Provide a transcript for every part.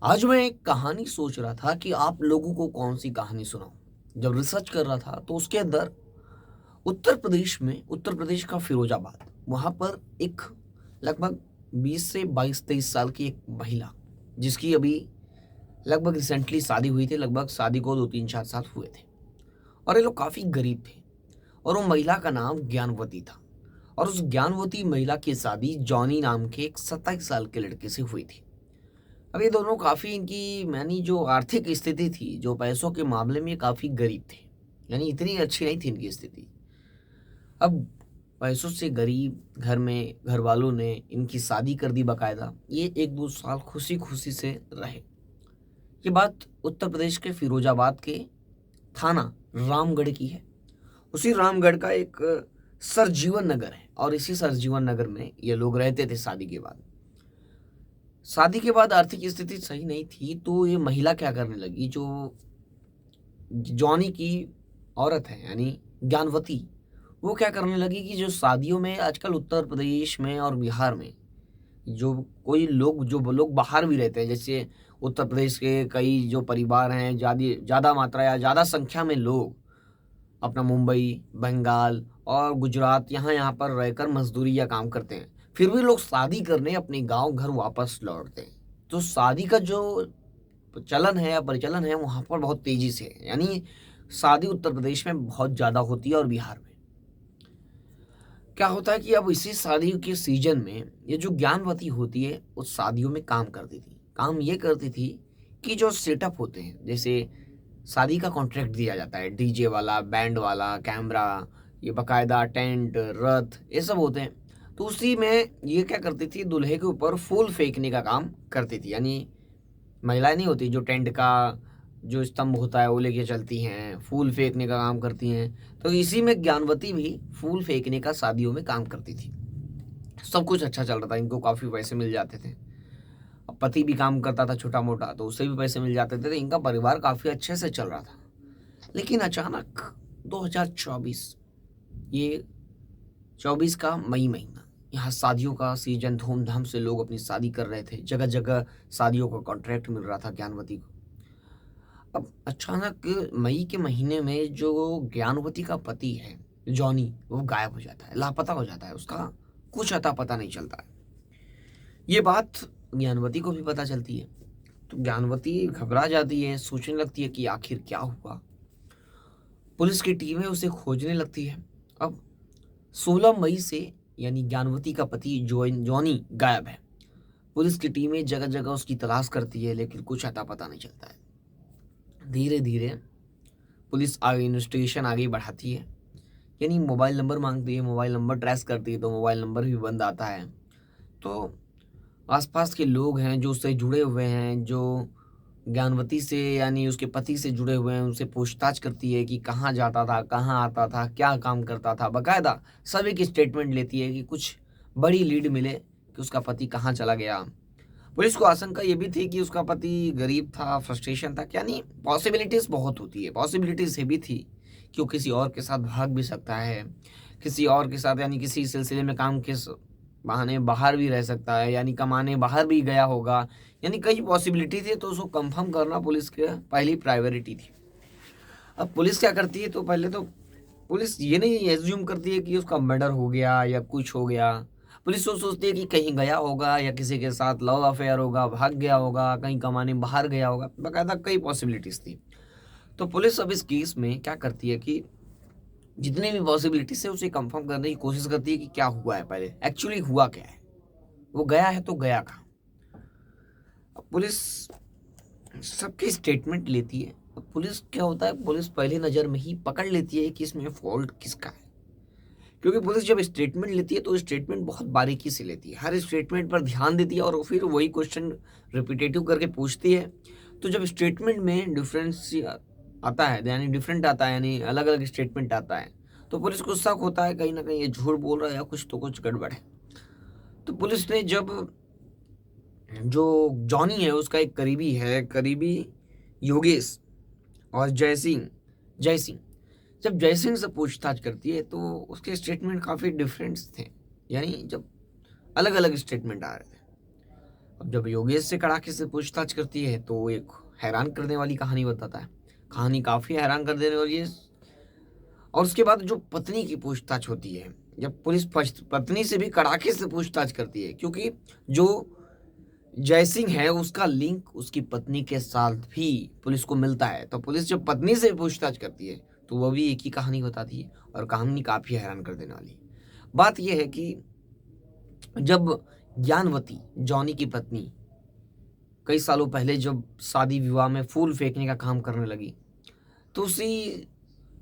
आज मैं एक कहानी सोच रहा था कि आप लोगों को कौन सी कहानी सुनाऊं। जब रिसर्च कर रहा था तो उसके अंदर उत्तर प्रदेश का फिरोजाबाद, वहां पर एक लगभग 20 से 22-23 साल की एक महिला, जिसकी अभी लगभग रिसेंटली शादी हुई थी। लगभग शादी को 2-3-4 साल हुए थे और ये लोग काफी गरीब थे। और वो महिला का नाम ज्ञानवती था। और उस ज्ञानवती महिला की शादी जॉनी नाम के एक 27 साल के लड़के से हुई थी। अब ये दोनों काफ़ी, इनकी यानी जो आर्थिक स्थिति थी, जो पैसों के मामले में काफ़ी गरीब थे। यानी इतनी अच्छी नहीं थी इनकी स्थिति। अब पैसों से गरीब घर में घर वालों ने इनकी शादी कर दी बाकायदा। ये 1-2 साल खुशी खुशी से रहे। ये बात उत्तर प्रदेश के फिरोजाबाद के थाना रामगढ़ की है। उसी रामगढ़ का एक सरजीवन नगर है और इसी सरजीवन नगर में ये लोग रहते थे शादी के बाद। शादी के बाद आर्थिक स्थिति सही नहीं थी तो ये महिला क्या करने लगी, जो जॉनी की औरत है यानी ज्ञानवती, वो क्या करने लगी कि जो शादियों में आजकल उत्तर प्रदेश में और बिहार में जो कोई लोग, जो लोग बाहर भी रहते हैं, जैसे उत्तर प्रदेश के कई जो परिवार हैं, ज़्यादा ज़्यादा मात्रा या ज़्यादा संख्या में लोग अपना मुंबई, बंगाल और गुजरात यहाँ यहाँ पर रहकर मजदूरी या काम करते हैं। फिर भी लोग शादी करने अपने गांव घर वापस लौटते हैं। तो शादी का जो चलन है या परिचलन है वहाँ पर बहुत तेजी से है। यानी शादी उत्तर प्रदेश में बहुत ज़्यादा होती है और बिहार में क्या होता है कि अब इसी शादियों के सीजन में ये जो ज्ञानवती होती है उस शादियों में काम करती थी। काम ये करती थी कि जो सेटअप होते हैं, जैसे शादी का कॉन्ट्रैक्ट दिया जाता है, डीजे वाला, बैंड वाला, कैमरा, ये बकायदा टेंट, रथ, ये सब होते हैं। तो उसी में ये क्या करती थी, दूल्हे के ऊपर फूल फेंकने का काम करती थी। यानी महिलाएं नहीं होती जो टेंट का जो स्तंभ होता है वो लेके चलती हैं, फूल फेंकने का काम करती हैं। तो इसी में ज्ञानवती भी फूल फेंकने का शादियों में काम करती थी। सब कुछ अच्छा चल रहा था, इनको काफ़ी पैसे मिल जाते थे। अब पति भी काम करता था छोटा मोटा, तो उससे भी पैसे मिल जाते थे, तो इनका परिवार काफ़ी अच्छे से चल रहा था। लेकिन अचानक 2024, ये 24 का मई महीना, यहाँ शादियों का सीजन, धूमधाम से लोग अपनी शादी कर रहे थे। जगह जगह शादियों का कॉन्ट्रैक्ट मिल रहा था ज्ञानवती को। अब अचानक मई के महीने में जो ज्ञानवती का पति है जॉनी, वो गायब हो जाता है, लापता हो जाता है। उसका कुछ अता पता नहीं चलता है। ये बात ज्ञानवती को भी पता चलती है। तो ज्ञानवती घबरा जाती है, सोचने लगती है कि आखिर क्या हुआ। पुलिस की टीमें उसे खोजने लगती है। अब 16 मई से यानी ज्ञानवती का पति जॉनी गायब है। पुलिस की टीमें जगह जगह उसकी तलाश करती है, लेकिन कुछ अता पता नहीं चलता है। धीरे धीरे पुलिस आगे इन्वेस्टिगेशन आगे बढ़ाती है। यानी मोबाइल नंबर मांगती है, मोबाइल नंबर ट्रेस करती है तो मोबाइल नंबर भी बंद आता है। तो आसपास के लोग हैं जो उससे जुड़े हुए हैं, जो ज्ञानवती से यानी उसके पति से जुड़े हुए हैं, उनसे पूछताछ करती है कि कहाँ जाता था, कहाँ आता था, क्या काम करता था। बाकायदा सभी की स्टेटमेंट लेती है कि कुछ बड़ी लीड मिले कि उसका पति कहाँ चला गया। पुलिस को आशंका ये भी थी कि उसका पति गरीब था, फ्रस्ट्रेशन था। यानी पॉसिबिलिटीज़ बहुत होती है। पॉसिबिलिटीज़ ये भी थी कि वो किसी और के साथ भाग भी सकता है, किसी और के साथ यानी किसी सिलसिले में काम के बहाने बाहर भी रह सकता है, यानी कमाने बाहर भी गया होगा। यानी कई पॉसिबिलिटी थी, तो उसको कंफर्म करना पुलिस की पहली प्रायोरिटी थी। अब पुलिस क्या करती है, तो पहले तो पुलिस ये नहीं एज्यूम करती है कि उसका मर्डर हो गया या कुछ हो गया। पुलिस तो सोचती है कि कहीं गया होगा या किसी के साथ लव अफेयर होगा, भाग गया होगा, कहीं कमाने बाहर गया होगा। बाकायदा कई पॉसिबिलिटीज थी। तो पुलिस अब इस केस में क्या करती है कि जितने भी पॉसिबिलिटीज है उसे कंफर्म करने की कोशिश करती है कि क्या हुआ है, पहले एक्चुअली हुआ क्या है, वो गया है तो गया कहाँ। अब पुलिस सबकी स्टेटमेंट लेती है। अब पुलिस क्या होता है, पुलिस पहली नज़र में ही पकड़ लेती है कि इसमें फॉल्ट किसका है। क्योंकि पुलिस जब स्टेटमेंट लेती है तो स्टेटमेंट बहुत बारीकी से लेती है, हर स्टेटमेंट पर ध्यान देती है और फिर वही क्वेश्चन रिपीटेटिव करके पूछती है। तो जब स्टेटमेंट में डिफरेंस आता है, यानी डिफरेंट आता है, यानी अलग अलग स्टेटमेंट आता है, तो पुलिस को शक होता है कहीं ना कहीं ये झूठ बोल रहा है या कुछ तो कुछ गड़बड़ है। तो पुलिस ने जब जो जॉनी है उसका एक करीबी है, करीबी योगेश और जय सिंह, जब जय सिंह से पूछताछ करती है तो उसके स्टेटमेंट काफ़ी डिफरेंट थे। यानी जब अलग अलग स्टेटमेंट आ रहे थे अब जब योगेश से कड़ाके से पूछताछ करती है तो एक हैरान करने वाली कहानी बताता है। कहानी काफ़ी हैरान कर देने वाली है। और उसके बाद जो पत्नी की पूछताछ होती है, जब पुलिस पत्नी से भी कड़ाके से पूछताछ करती है, क्योंकि जो जयसिंह है उसका लिंक उसकी पत्नी के साथ भी पुलिस को मिलता है। तो पुलिस जब पत्नी से पूछताछ करती है तो वो भी एक ही कहानी बताती है, और कहानी काफ़ी हैरान कर देने वाली है। बात यह है कि जब ज्ञानवती, जॉनी की पत्नी, कई सालों पहले जब शादी विवाह में फूल फेंकने का काम करने लगी, तो उसी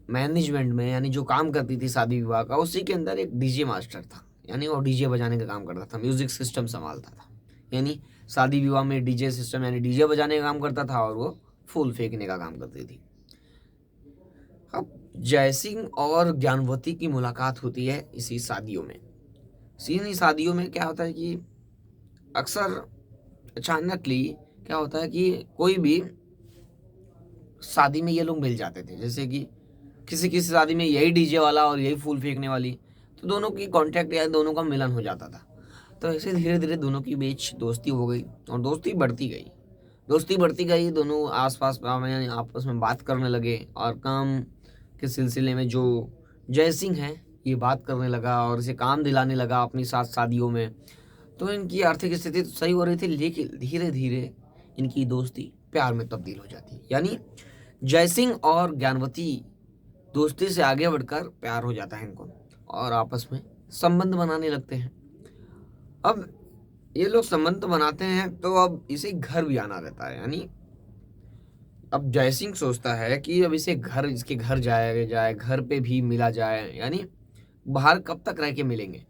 मैनेजमेंट में, यानी जो काम करती थी शादी विवाह का, उसी के अंदर एक डीजे मास्टर था। यानी वो डीजे बजाने का काम करता था, म्यूजिक सिस्टम संभालता था। यानी शादी विवाह में डीजे सिस्टम यानी डीजे बजाने का काम करता था, और वो फूल फेंकने का काम करती थी। अब जयसिंह और ज्ञानवती की मुलाकात होती है इसी शादियों में। इन्हीं शादियों में क्या होता है कि अक्सर अचानकली क्या होता है कि कोई भी शादी में ये लोग मिल जाते थे। जैसे कि किसी किसी शादी में यही डीजे वाला और यही फूल फेंकने वाली, तो दोनों की कांटेक्ट या दोनों का मिलन हो जाता था। तो ऐसे धीरे धीरे दोनों की बीच दोस्ती हो गई, और दोस्ती बढ़ती गई। दोनों आसपास में आपस में बात करने लगे, और काम के सिलसिले में जो जयसिंह है ये बात करने लगा और इसे काम दिलाने लगा अपनी साथ शादियों में। तो इनकी आर्थिक स्थिति तो सही हो रही थी, लेकिन धीरे धीरे इनकी दोस्ती प्यार में तब्दील हो जाती है। यानी जयसिंह और ज्ञानवती दोस्ती से आगे बढ़कर प्यार हो जाता है इनको, और आपस में संबंध बनाने लगते हैं। अब ये लोग संबंध बनाते हैं तो अब इसे घर भी आना रहता है। यानी अब जयसिंह सोचता है कि अब इसके घर जाया जाए, घर पे भी मिला जाए, यानी बाहर कब तक रह के मिलेंगे।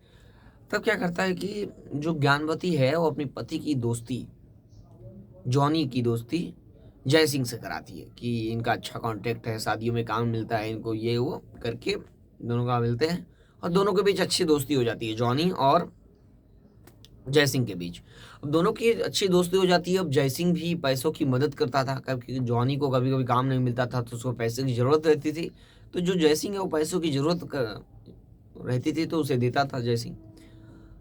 तब क्या करता है कि जो ज्ञानवती है वो अपनी पति की दोस्ती, जॉनी की दोस्ती जयसिंह से कराती है कि इनका अच्छा कांटेक्ट है, शादियों में काम मिलता है इनको, ये वो करके दोनों का मिलते हैं, और दोनों के बीच अच्छी दोस्ती हो जाती है, जॉनी और जयसिंह के बीच। अब दोनों की अच्छी दोस्ती हो जाती है। अब जयसिंह भी पैसों की मदद करता था, क्योंकि जॉनी को कभी कभी काम नहीं मिलता था तो उसको पैसे की ज़रूरत रहती थी। तो जो जयसिंह है वो पैसों की रहती थी तो उसे देता था जयसिंह।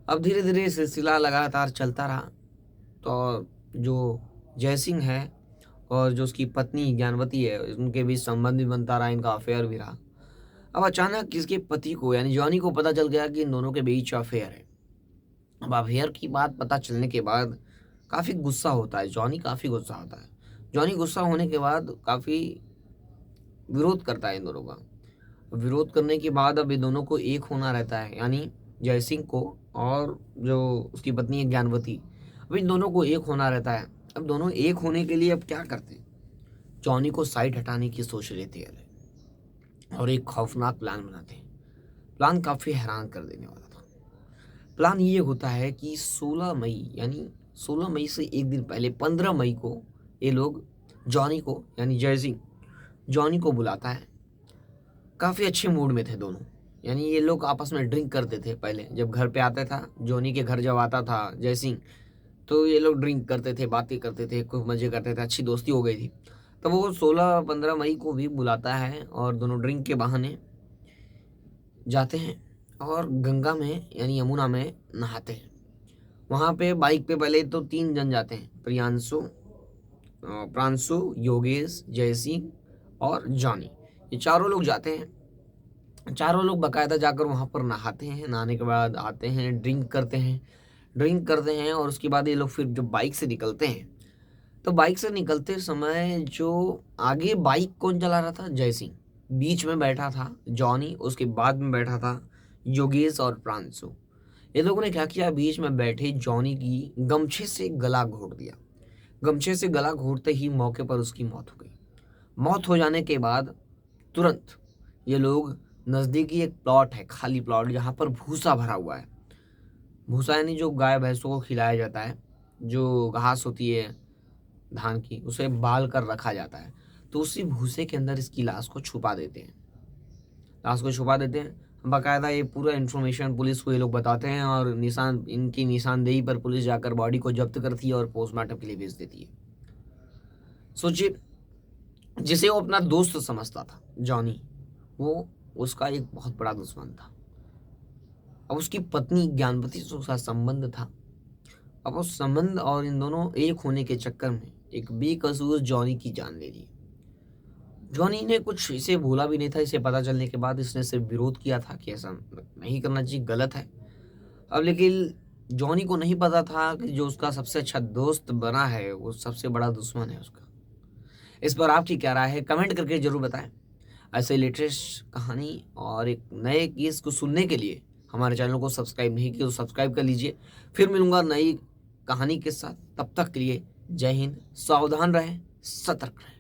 अब धीरे धीरे सिलसिला लगातार चलता रहा। तो जो जयसिंह है और जो उसकी पत्नी ज्ञानवती है, उनके बीच संबंध भी बनता रहा, इनका अफेयर भी रहा। अब अचानक इसके पति को यानी जॉनी को पता चल गया कि इन दोनों के बीच अफेयर है। अब अफेयर की बात पता चलने के बाद काफ़ी गुस्सा होता है, जॉनी काफ़ी गुस्सा होता है। जॉनी गुस्सा होने के बाद काफ़ी विरोध करता है इन दोनों का। विरोध करने के बाद अब इन दोनों को एक होना रहता है, यानी जयसिंह को और जो उसकी पत्नी है ज्ञानवती, अब इन दोनों को एक होना रहता है। अब दोनों एक होने के लिए अब क्या करते हैं, जॉनी को साइड हटाने की सोच लेते हैं और एक खौफनाक प्लान बनाते हैं। प्लान काफ़ी हैरान कर देने वाला था। प्लान ये होता है कि 16 मई, यानी 16 मई से एक दिन पहले 15 मई को ये लोग जॉनी को, यानी जयसिंह जॉनी को बुलाता है। काफ़ी अच्छे मूड में थे दोनों, यानी ये लोग आपस में ड्रिंक करते थे। पहले जब घर पे आता था, जॉनी के घर जब आता था जयसिंह, तो ये लोग ड्रिंक करते थे, बातें करते थे, खूब मज़े करते थे, अच्छी दोस्ती हो गई थी। तब वो 16-15 मई को भी बुलाता है और दोनों ड्रिंक के बहाने जाते हैं और गंगा में यानी यमुना में नहाते हैं। वहाँ पे बाइक पे पहले तो 3 जन जाते हैं, प्रांशु, योगेश, जयसिंह और जॉनी। ये चारों लोग जाते हैं। चारों लोग बाकायदा जाकर वहाँ पर नहाते हैं। नहाने के बाद आते हैं, ड्रिंक करते हैं और उसके बाद ये लोग फिर जब बाइक से निकलते हैं, तो बाइक से निकलते समय जो आगे बाइक कौन चला रहा था, जयसिंह। बीच में बैठा था जॉनी, उसके बाद में बैठा था योगेश और प्रांशु। ये लोगों ने क्या किया, बीच में बैठे जॉनी की गमछे से गला घोट दिया। गमछे से गला घोटते ही मौके पर उसकी मौत हो गई। मौत हो जाने के बाद तुरंत ये लोग नज़दीकी एक प्लॉट है, खाली प्लॉट, जहाँ पर भूसा भरा हुआ है। भूसा यानी जो गाय भैंसों को खिलाया जाता है, जो घास होती है धान की, उसे बाल कर रखा जाता है। तो उसी भूसे के अंदर इसकी लाश को छुपा देते हैं। बाकायदा ये पूरा इन्फॉर्मेशन पुलिस को ये लोग बताते हैं, और इनकी निशानदेही पर पुलिस जाकर बॉडी को जब्त करती है और पोस्टमार्टम के लिए भेज देती है। सोचिए, जिसे वो अपना दोस्त समझता था जॉनी, वो उसका एक बहुत बड़ा दुश्मन था। अब उसकी पत्नी ज्ञानवती से उसका संबंध था, अब उस संबंध और इन दोनों एक होने के चक्कर में एक बेकसूर जॉनी की जान ले ली। जॉनी ने कुछ इसे भूला भी नहीं था। इसे पता चलने के बाद इसने सिर्फ विरोध किया था कि ऐसा नहीं करना चाहिए, गलत है। अब लेकिन जॉनी को नहीं पता था कि जो उसका सबसे अच्छा दोस्त बना है वो सबसे बड़ा दुश्मन है उसका। इस पर आपकी क्या राय है, कमेंट करके जरूर बताएं। ऐसे लेटेस्ट कहानी और एक नए केस को सुनने के लिए हमारे चैनल को सब्सक्राइब नहीं किया तो सब्सक्राइब कर लीजिए। फिर मिलूंगा नई कहानी के साथ, तब तक के लिए जय हिंद। सावधान रहें, सतर्क रहें।